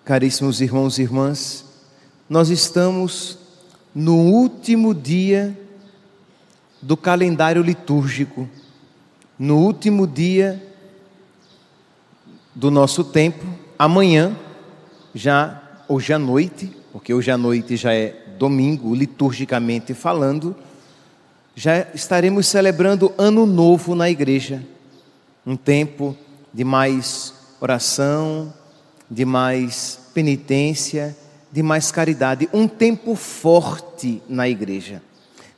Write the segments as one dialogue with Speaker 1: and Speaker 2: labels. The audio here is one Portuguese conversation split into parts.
Speaker 1: Caríssimos irmãos e irmãs, nós estamos no último dia do calendário litúrgico, no último dia do nosso tempo. Amanhã, hoje à noite, porque hoje à noite já é domingo, liturgicamente falando, já estaremos celebrando Ano Novo na igreja. Um tempo de mais oração, de mais penitência, de mais caridade. Um tempo forte na igreja.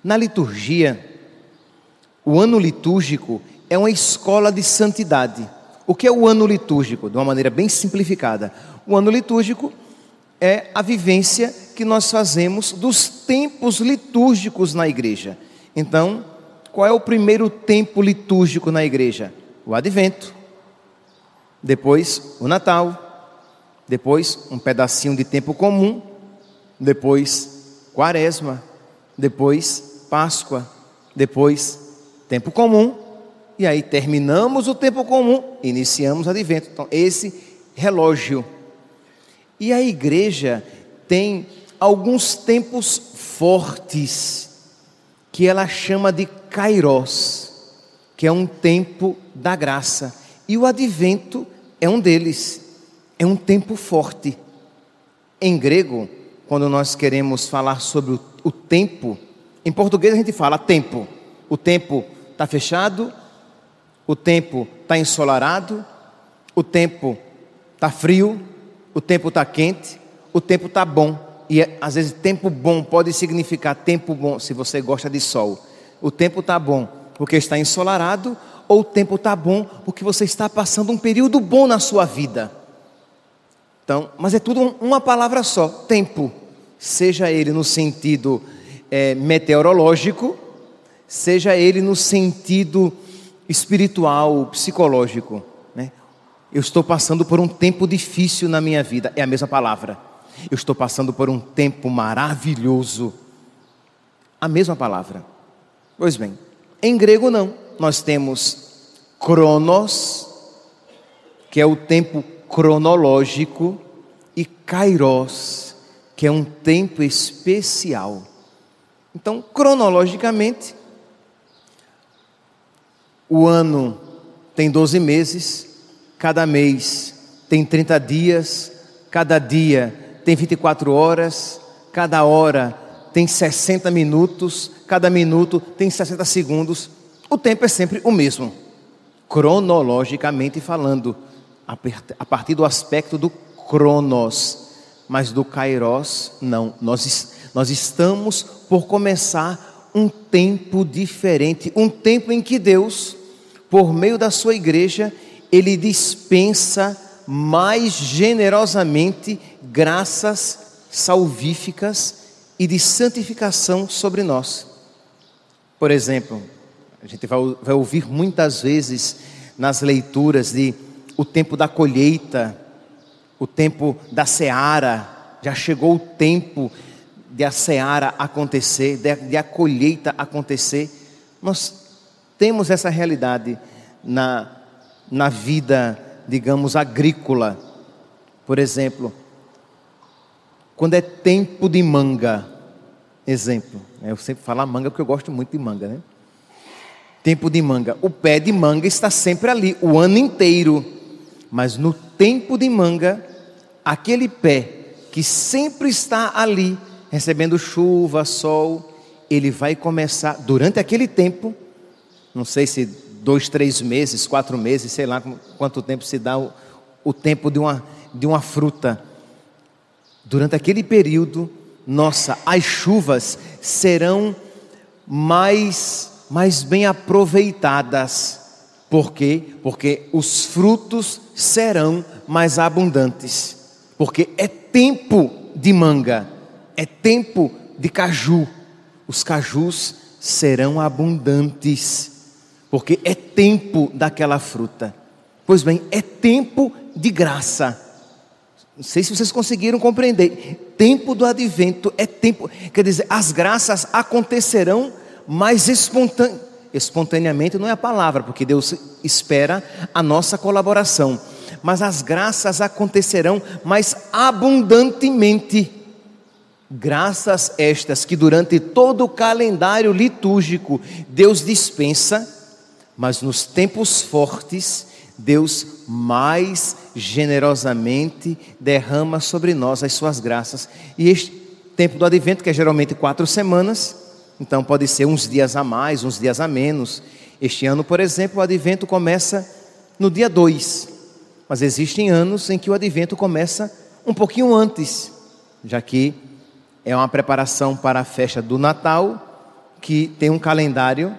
Speaker 1: Na liturgia, o ano litúrgico é uma escola de santidade. O que é o ano litúrgico? De uma maneira bem simplificada. O ano litúrgico é a vivência que nós fazemos dos tempos litúrgicos na igreja. Então, qual é o primeiro tempo litúrgico na igreja? O Advento. Depois, o Natal. Depois, um pedacinho de tempo comum. Depois, Quaresma. Depois, Páscoa. Depois, tempo comum. E aí terminamos o tempo comum, iniciamos o Advento. Então, esse relógio. E a igreja tem alguns tempos fortes, que ela chama de Kairos, que é um tempo da graça. E o Advento é um deles, é um tempo forte. Em grego, quando nós queremos falar sobre o tempo, em português a gente fala tempo. O tempo está fechado, o tempo está ensolarado, o tempo está frio, o tempo está quente, o tempo está bom. E às vezes tempo bom pode significar tempo bom se você gosta de sol. O tempo está bom porque está ensolarado, ou o tempo está bom porque você está passando um período bom na sua vida. Então, mas é tudo uma palavra só, tempo. Seja ele no sentido meteorológico, seja ele no sentido espiritual, psicológico, né? Eu estou passando por um tempo difícil na minha vida, é a mesma palavra. Eu estou passando por um tempo maravilhoso, a mesma palavra. Pois bem, em grego não, nós temos Cronos, que é o tempo cronológico, e Kairos, que é um tempo especial. Então, cronologicamente, o ano tem 12 meses, cada mês tem 30 dias, cada dia tem 24 horas, cada hora tem 60 minutos, cada minuto tem 60 segundos. O tempo é sempre o mesmo, cronologicamente falando, a partir do aspecto do Cronos, mas do Kairos não. Nós estamos por começar um tempo diferente, um tempo em que Deus, por meio da sua igreja, Ele dispensa mais generosamente graças salvíficas e de santificação sobre nós. Por exemplo, a gente vai ouvir muitas vezes nas leituras de o tempo da colheita, o tempo da seara. Já chegou o tempo de a seara acontecer, de a colheita acontecer. Nós temos essa realidade na vida, digamos, agrícola. Por exemplo, quando é tempo de manga, exemplo, eu sempre falo manga porque eu gosto muito de manga, né? Tempo de manga, o pé de manga está sempre ali, o ano inteiro. Mas no tempo de manga, aquele pé que sempre está ali, recebendo chuva, sol, ele vai começar, durante aquele tempo, não sei se 2, 3 meses, 4 meses, sei lá quanto tempo se dá o tempo de uma fruta. Durante aquele período, as chuvas serão mais bem aproveitadas. Por quê? Porque os frutos serão mais abundantes. Porque é tempo de manga, é tempo de caju. Os cajus serão abundantes, porque é tempo daquela fruta. Pois bem, é tempo de graça. Não sei se vocês conseguiram compreender. Tempo do Advento é tempo, quer dizer, as graças acontecerão mais espontaneamente, não é a palavra, porque Deus espera a nossa colaboração. mas as graças acontecerão mais abundantemente. Graças estas que durante todo o calendário litúrgico Deus dispensa, mas nos tempos fortes Deus mais generosamente derrama sobre nós as suas graças. E este tempo do advento, que é geralmente 4 semanas, então pode ser uns dias a mais, uns dias a menos. Este ano, por exemplo, o advento começa no dia 2, mas existem anos em que o advento começa um pouquinho antes, já que é uma preparação para a festa do Natal, que tem um calendário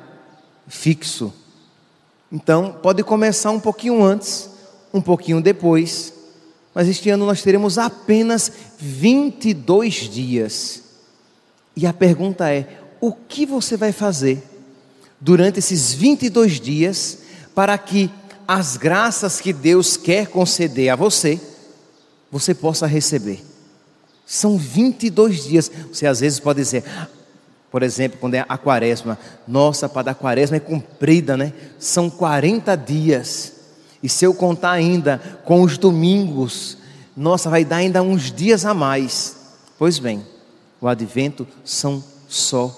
Speaker 1: fixo. Então, pode começar um pouquinho antes, um pouquinho depois, mas este ano nós teremos apenas 22 dias. E a pergunta é: o que você vai fazer durante esses 22 dias para que as graças que Deus quer conceder a você, você possa receber? São 22 dias. Você às vezes pode dizer, por exemplo, quando é a quaresma, nossa, para a quaresma é comprida, né? São 40 dias. E se eu contar ainda com os domingos, nossa, vai dar ainda uns dias a mais. Pois bem, o advento são só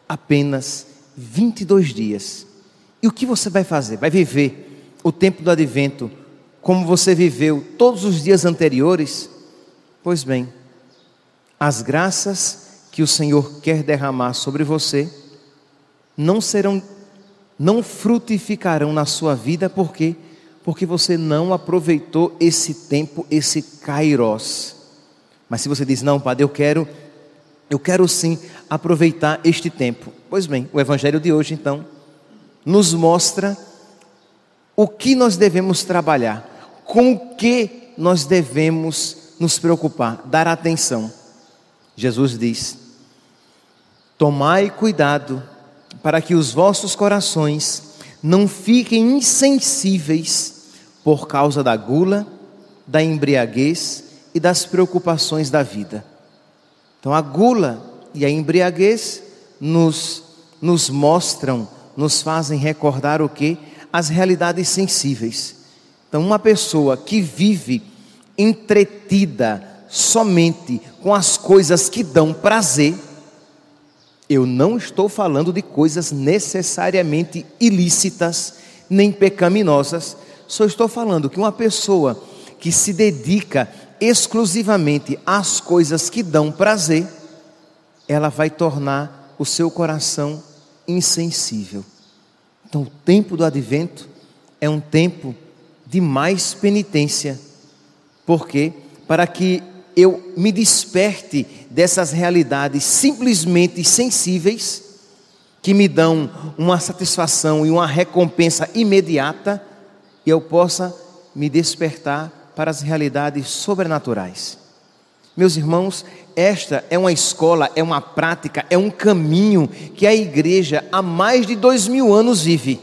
Speaker 1: apenas 22 dias. E o que você vai fazer? Vai viver o tempo do advento como você viveu todos os dias anteriores? Pois bem, as graças que o Senhor quer derramar sobre você não frutificarão na sua vida. Por quê? Porque você não aproveitou esse tempo, esse kairos. Mas se você diz, não, Padre, eu quero sim aproveitar este tempo. Pois bem, o Evangelho de hoje então nos mostra o que nós devemos trabalhar, com o que nós devemos nos preocupar, dar atenção. Jesus diz: tomai cuidado para que os vossos corações não fiquem insensíveis por causa da gula, da embriaguez e das preocupações da vida. Então a gula e a embriaguez nos mostram, nos fazem recordar o quê? As realidades sensíveis. Então uma pessoa que vive entretida somente com as coisas que dão prazer, eu não estou falando de coisas necessariamente ilícitas, nem pecaminosas, só estou falando que uma pessoa que se dedica exclusivamente às coisas que dão prazer, ela vai tornar o seu coração insensível. Então o tempo do advento é um tempo de mais penitência. Por quê? Para que eu me desperte dessas realidades simplesmente sensíveis, que me dão uma satisfação e uma recompensa imediata, e eu possa me despertar para as realidades sobrenaturais. Meus irmãos, esta é uma escola, é uma prática, é um caminho que a igreja há mais de 2000 anos vive.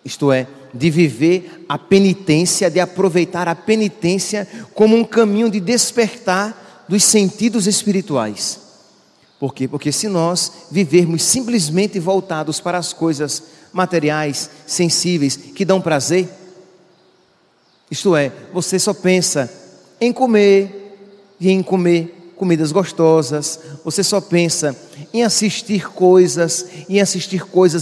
Speaker 1: Isto é, de viver a penitência, de aproveitar a penitência como um caminho de despertar dos sentidos espirituais. Por quê? Porque se nós vivermos simplesmente voltados para as coisas materiais, sensíveis, que dão prazer, isto é, você só pensa em comer e em comer comidas gostosas, você só pensa em assistir coisas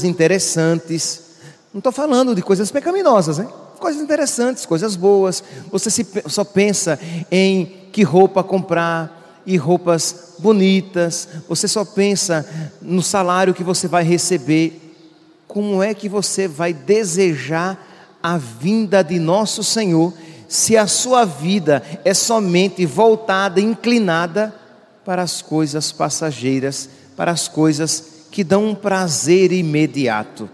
Speaker 1: interessantes. Não estou falando de coisas pecaminosas, né? Coisas interessantes, coisas boas. Você só pensa em que roupa comprar e roupas bonitas. Você só pensa no salário que você vai receber. Como é que você vai desejar a vinda de nosso Senhor se a sua vida é somente voltada, inclinada para as coisas passageiras, para as coisas que dão um prazer imediato?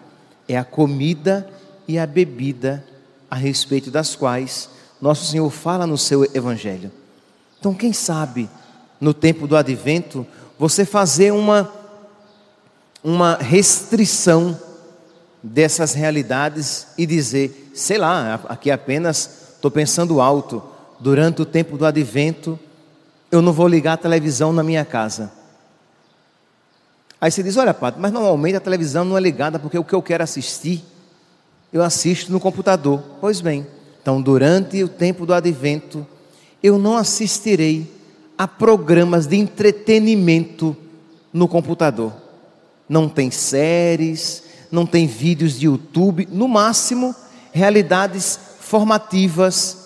Speaker 1: É a comida e a bebida a respeito das quais nosso Senhor fala no seu Evangelho. Então quem sabe no tempo do advento você fazer uma restrição dessas realidades e dizer, sei lá, aqui apenas estou pensando alto, durante o tempo do advento eu não vou ligar a televisão na minha casa. Aí você diz, olha Padre, mas normalmente a televisão não é ligada porque o que eu quero assistir, eu assisto no computador. Pois bem, Então, durante o tempo do advento, eu não assistirei a programas de entretenimento no computador. Não tem séries, não tem vídeos de YouTube, no máximo, realidades formativas,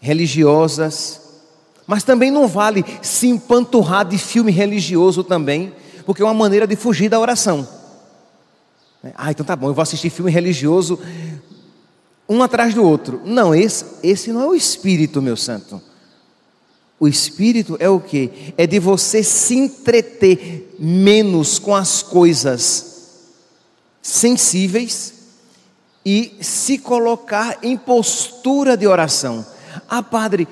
Speaker 1: religiosas. Mas também não vale se empanturrar de filme religioso também, porque é uma maneira de fugir da oração. Então tá bom, eu vou assistir filme religioso um atrás do outro. Não, esse não é o espírito, meu santo. O espírito é o quê? É de você se entreter menos com as coisas sensíveis e se colocar em postura de oração. Ah, padre,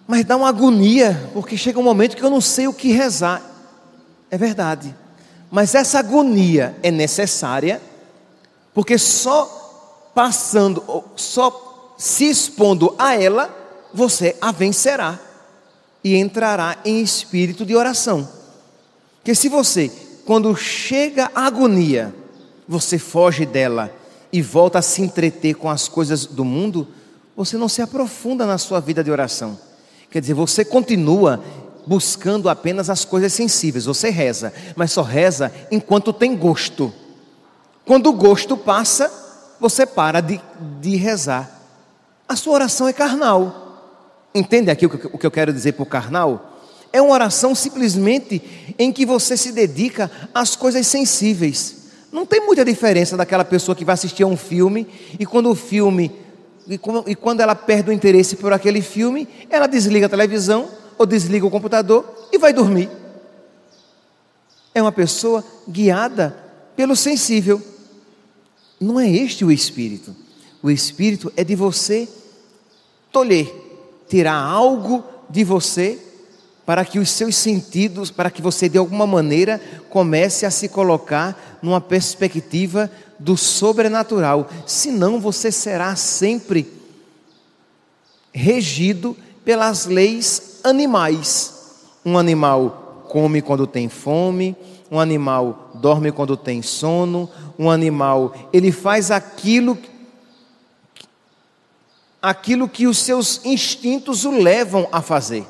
Speaker 1: mas dá uma agonia, porque chega um momento que eu não sei o que rezar. É verdade, mas essa agonia é necessária, porque só passando, só se expondo a ela, você a vencerá e entrará em espírito de oração. Porque se você, quando chega a agonia, você foge dela e volta a se entreter com as coisas do mundo, você não se aprofunda na sua vida de oração. Quer dizer, você continua buscando apenas as coisas sensíveis. Você reza, mas só reza enquanto tem gosto. Quando o gosto passa, você para de rezar. A sua oração é carnal. Entende aqui o que eu quero dizer por carnal? É uma oração simplesmente em que você se dedica às coisas sensíveis. Não tem muita diferença daquela pessoa que vai assistir a um filme e quando ela perde o interesse por aquele filme, ela desliga a televisão ou desliga o computador e vai dormir. É uma pessoa guiada pelo sensível. Não é este o espírito. O espírito é de você tolher, tirar algo de você para que os seus sentidos, para que você de alguma maneira comece a se colocar numa perspectiva do sobrenatural. Senão você será sempre regido pelas leis animais. Um animal come quando tem fome, um animal dorme quando tem sono, um animal, ele faz aquilo que os seus instintos o levam a fazer.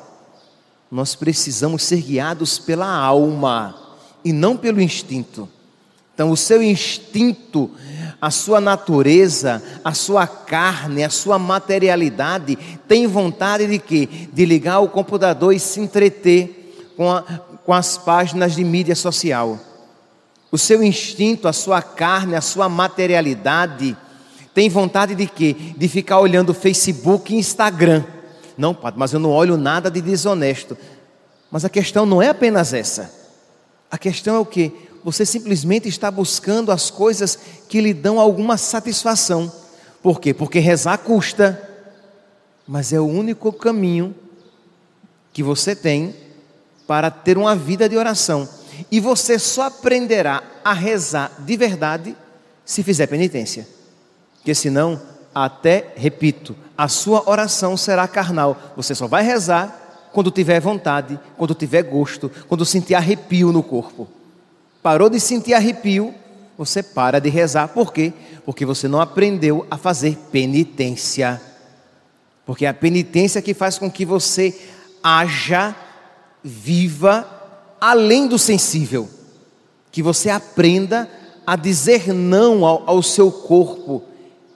Speaker 1: Nós precisamos ser guiados pela alma e não pelo instinto. Então o seu instinto, a sua natureza, a sua carne, a sua materialidade tem vontade de quê? De ligar o computador e se entreter com as páginas de mídia social. O seu instinto, a sua carne, a sua materialidade tem vontade de quê? De ficar olhando Facebook e Instagram. Não, padre, mas eu não olho nada de desonesto. Mas a questão não é apenas essa. A questão é o quê? Você simplesmente está buscando as coisas que lhe dão alguma satisfação. Por quê? Porque rezar custa. Mas é o único caminho que você tem para ter uma vida de oração. E você só aprenderá a rezar de verdade se fizer penitência. Porque senão, repito, a sua oração será carnal. Você só vai rezar quando tiver vontade, quando tiver gosto, quando sentir arrepio no corpo. Parou de sentir arrepio, você para de rezar. Por quê? Porque você não aprendeu a fazer penitência. Porque é a penitência que faz com que você haja, viva além do sensível. Que você aprenda a dizer não ao seu corpo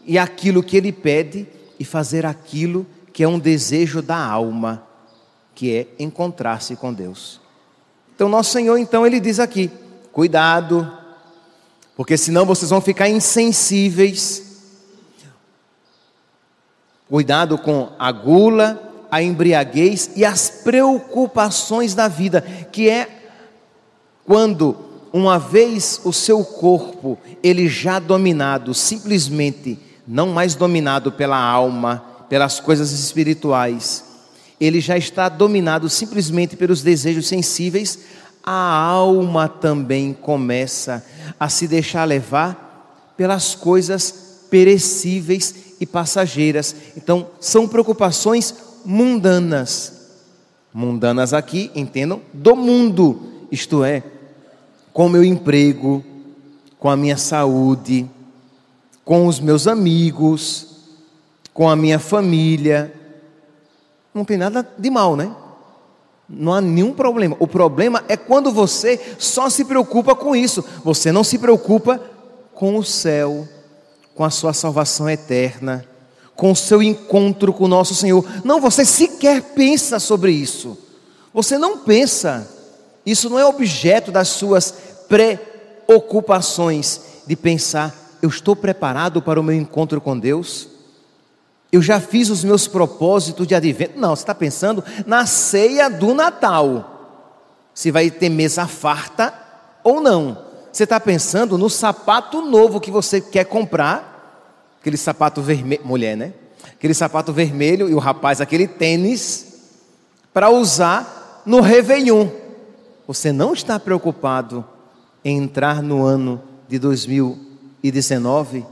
Speaker 1: e aquilo que ele pede e fazer aquilo que é um desejo da alma, que é encontrar-se com Deus. Então nosso Senhor, ele diz aqui, cuidado, porque senão vocês vão ficar insensíveis. Cuidado com a gula, a embriaguez e as preocupações da vida, que é quando uma vez o seu corpo, ele já dominado, simplesmente não mais dominado pela alma, pelas coisas espirituais, ele já está dominado simplesmente pelos desejos sensíveis, a alma também começa a se deixar levar pelas coisas perecíveis e passageiras. Então, são preocupações mundanas. Mundanas aqui, entendam, do mundo, isto é, com o meu emprego, com a minha saúde, com os meus amigos, com a minha família. Não tem nada de mal, né? Não há nenhum problema. O problema é quando você só se preocupa com isso. Você não se preocupa com o céu, com a sua salvação eterna, com o seu encontro com o nosso Senhor. Não, você sequer pensa sobre isso. Você não pensa. Isso não é objeto das suas preocupações de pensar: eu estou preparado para o meu encontro com Deus? Eu já fiz os meus propósitos de advento? Não, você está pensando na ceia do Natal, se vai ter mesa farta ou não. Você está pensando no sapato novo que você quer comprar, aquele sapato vermelho, mulher, né? Aquele sapato vermelho, e o rapaz aquele tênis, para usar no Réveillon. Você não está preocupado em entrar no ano de 2019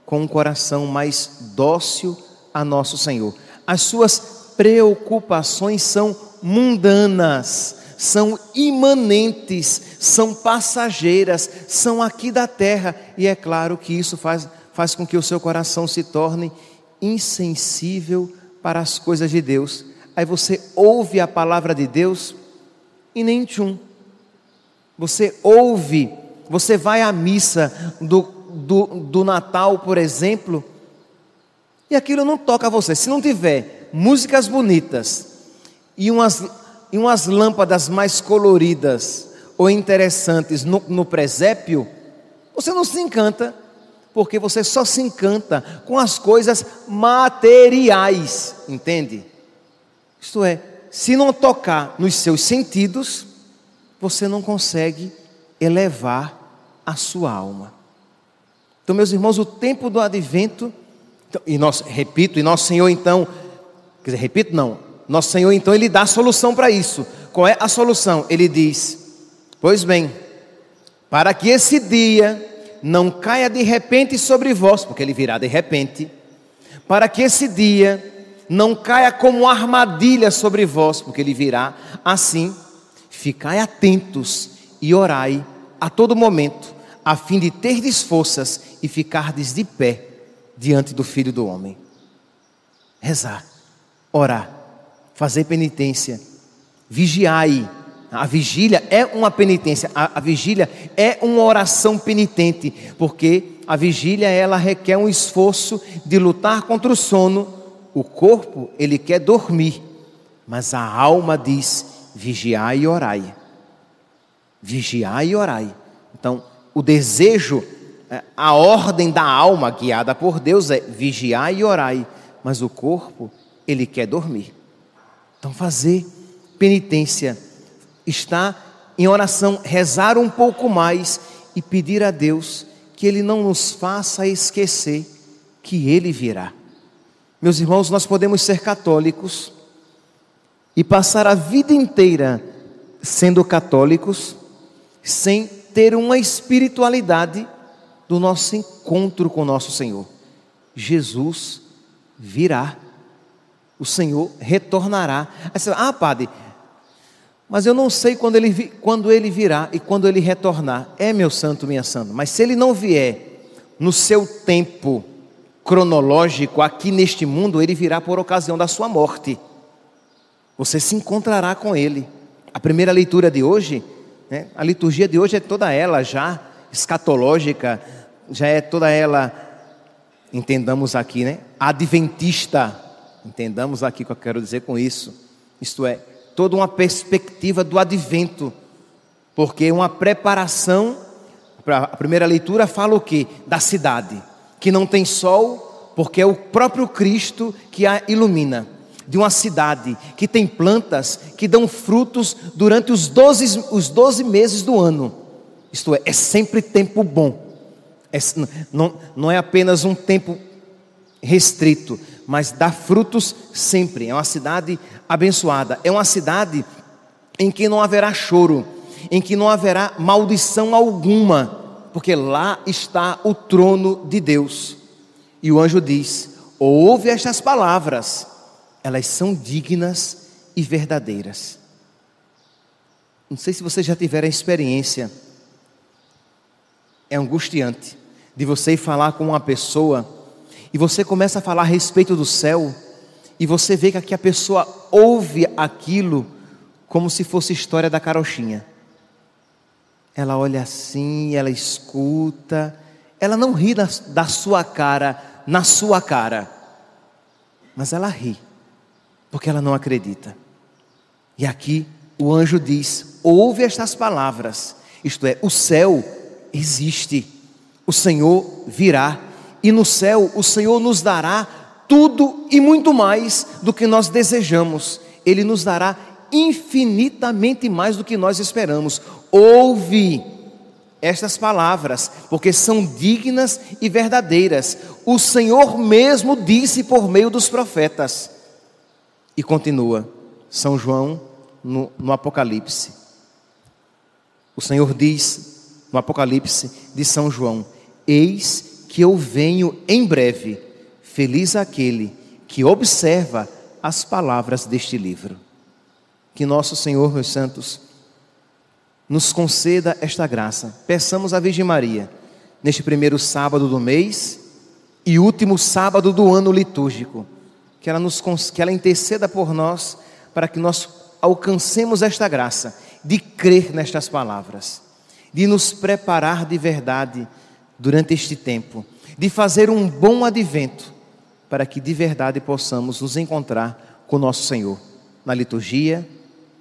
Speaker 1: com um coração mais dócil a nosso Senhor. As suas preocupações são mundanas, são imanentes, são passageiras, são aqui da terra, e é claro que isso faz com que o seu coração se torne insensível para as coisas de Deus. Aí você ouve a palavra de Deus e nem tchum. Você ouve, você vai à missa do Natal, por exemplo, e aquilo não toca você. Se não tiver músicas bonitas e umas lâmpadas mais coloridas ou interessantes no presépio, você não se encanta, porque você só se encanta com as coisas materiais, entende? Isto é, se não tocar nos seus sentidos, você não consegue elevar a sua alma. Então, meus irmãos, o tempo do advento, e nosso Senhor então, nosso Senhor então, Ele dá a solução para isso. Qual é a solução? Ele diz: pois bem, para que esse dia não caia de repente sobre vós, porque Ele virá de repente, para que esse dia não caia como armadilha sobre vós, porque Ele virá assim, ficai atentos e orai a todo momento, a fim de terdes forças e ficardes de pé diante do Filho do Homem. Rezar, orar, fazer penitência, vigiai. A vigília é uma penitência, a vigília é uma oração penitente, porque a vigília ela requer um esforço de lutar contra o sono. O corpo, ele quer dormir, mas a alma diz: vigiai e orai. Vigiai e orai. Então, o desejo, a ordem da alma guiada por Deus é vigiai e orai, mas o corpo, ele quer dormir. Então, fazer penitência, estar em oração, rezar um pouco mais e pedir a Deus que Ele não nos faça esquecer que Ele virá. Meus irmãos, nós podemos ser católicos e passar a vida inteira sendo católicos sem ter uma espiritualidade do nosso encontro com o nosso Senhor. Jesus virá, o Senhor retornará. Aí você fala: padre, mas eu não sei quando ele virá e quando ele retornar. Meu santo, minha santa, mas se ele não vier no seu tempo cronológico aqui neste mundo, ele virá por ocasião da sua morte. Você se encontrará com ele. A primeira leitura de hoje, né, a liturgia de hoje é toda ela já escatológica, já é toda ela, entendamos aqui, né, adventista. Entendamos aqui o que eu quero dizer com isso. Isto é, toda uma perspectiva do advento, porque uma preparação. A primeira leitura fala o quê? Da cidade, que não tem sol, porque é o próprio Cristo que a ilumina. De uma cidade que tem plantas que dão frutos durante os 12 meses do ano. Isto é sempre tempo bom. Não é apenas um tempo restrito, mas dá frutos sempre. É uma cidade abençoada. É uma cidade em que não haverá choro, em que não haverá maldição alguma, porque lá está o trono de Deus. E o anjo diz: ouve estas palavras, elas são dignas e verdadeiras. Não sei se vocês já tiveram a experiência, é angustiante, de você ir falar com uma pessoa e você começa a falar a respeito do céu, e você vê que aqui a pessoa ouve aquilo como se fosse história da carochinha. Ela olha assim, ela escuta, ela não ri da sua cara, na sua cara, mas ela ri, porque ela não acredita. E aqui o anjo diz: ouve estas palavras, isto é, o céu existe, o Senhor virá, e no céu o Senhor nos dará tudo e muito mais do que nós desejamos. Ele nos dará infinitamente mais do que nós esperamos. Ouve estas palavras, porque são dignas e verdadeiras. O Senhor mesmo disse por meio dos profetas. E continua São João no Apocalipse. O Senhor diz no Apocalipse de São João: eis que eu venho em breve, feliz aquele que observa as palavras deste livro. Que nosso Senhor, meus santos, nos conceda esta graça. Peçamos à Virgem Maria, neste primeiro sábado do mês e último sábado do ano litúrgico, que ela interceda por nós, para que nós alcancemos esta graça de crer nestas palavras, de nos preparar de verdade durante este tempo, de fazer um bom advento, para que de verdade possamos nos encontrar com nosso Senhor, na liturgia,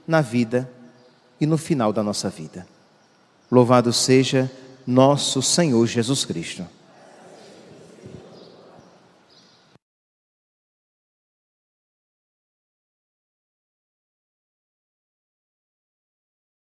Speaker 1: na vida e no final da nossa vida. Louvado seja nosso Senhor Jesus Cristo.